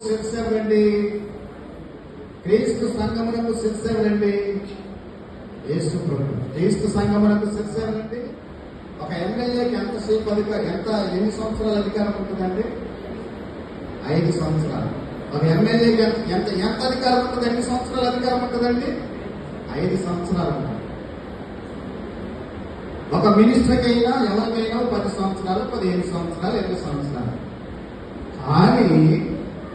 శిరసెవరండి? క్రీస్తు సంఘమునకు శిరసెవరండి? యేసు ప్రభు. క్రీస్తు సంఘమునకు శిరసెవరండి? ఒక ఎమ్మెల్యేకి ఎంతసేపు ఎన్ని సంవత్సరాల అధికారం ఉంటుందండి? 5 సంవత్సరాలు. ఒక ఎమ్మెల్యేకి ఎంత అధికారం ఉంటుంది? ఎన్ని సంవత్సరాల అధికారం ఉంటుందండి? 5 సంవత్సరాలు. ఒక మినిస్టర్కైనా ఎవరికైనా 10 సంవత్సరాలు, 15 సంవత్సరాలు, 20 సంవత్సరాలు. కానీ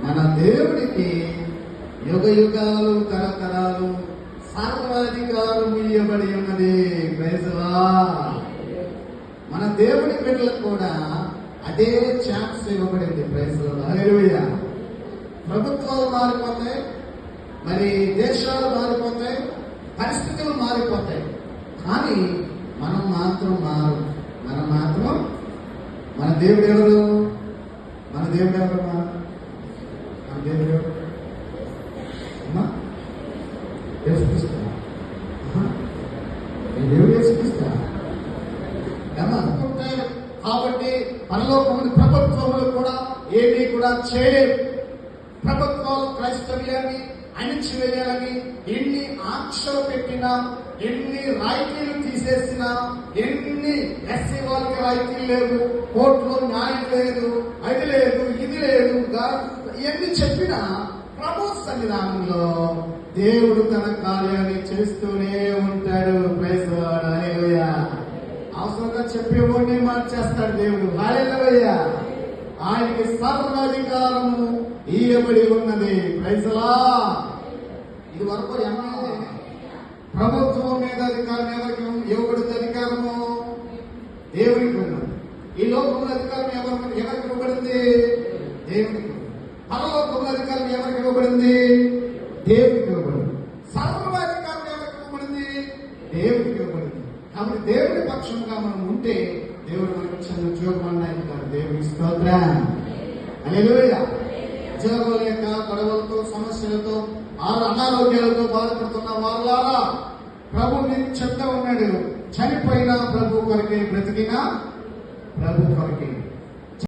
మన దేవుడికి యుగ యుగాలు, తరతరాలు సర్వాధికారం ఇవ్వబడి ఉన్నది. Praise lord. మన దేవుడి బిడ్డలకు కూడా అదే ఛాన్స్ ఇవ్వబడింది. Praise lord. హల్లెలూయా. ప్రభుత్వాలు మారిపోతాయి, మరి దేశాలు మారిపోతాయి, పరిస్థితులు మారిపోతాయి, కానీ మనం మాత్రం మన దేవుడు ఎవరు? మన దేవుడు ఎవరు? మన దేవుడు ఎవరు? యేసుక్రీస్తు. దేవుడు యేసుక్రీస్తు. కాబట్టి పరలోకములు ప్రభుత్వములు కూడా ఏమీ కూడా చేయలేవు. ప్రభుత్వాలు క్రైస్తవ్యాన్ని అణిచివేయాలని ఎన్ని ఆంక్షలు పెట్టినా, ఎన్ని రాయితీలు తీసేసినా, ఎన్ని ఎస్సీ వాళ్ళకి రాయితీలు లేవు, కోర్టులో న్యాయం లేదు, అది లేదు, ఇది లేదు, ఇవన్నీ చెప్పినా ప్రభు సన్నిధానంలో దేవుడు తన కార్యాన్ని చేస్తూనే ఉంటాడు. Praise lord. హల్లెలూయా. అవసరంగా చెప్పేవాడిని మార్చేస్తాడు దేవుడు. హల్లెలూయా. ఆయనకి సర్వాధికారము ఇవ్వబడి ఉన్నది. Praise lord. ఇది వరకు ఎమ్మెల్యే ప్రభుత్వం మీద అధికారం ఎవరికి ఇవ్వబడింది? అధికారము దేవుడికి ఉన్నది. ఈ లోకంలో అధికారం ఎవరికి ఇవ్వబడింది? దేవుడికి. పరలోకంలో అధికారం ఎవరికి ఇవ్వబడింది? దేవుడికి ఇవ్వబడింది. సర్వాధికారం ఎవరికి ఇవ్వబడింది? దేవుడికి ఇవ్వబడింది. కాబట్టి దేవుడి పక్షంగా మనం ఉంటే దేవుడు మనకు చిన్న ఉద్యోగం అన్నాడు. దేవుడి స్తోత్రం. హల్లెలూయా. ఉద్యోగం లేక గొడవలతో, సమస్యలతో, అనారోగ్యాలతో బాధపడుతున్న వాళ్ళారా, ప్రభు మీకు చెప్తా ఉన్నాడు, చనిపోయినా ప్రభు కొరకే, బ్రతికినా ప్రభు కొరకే.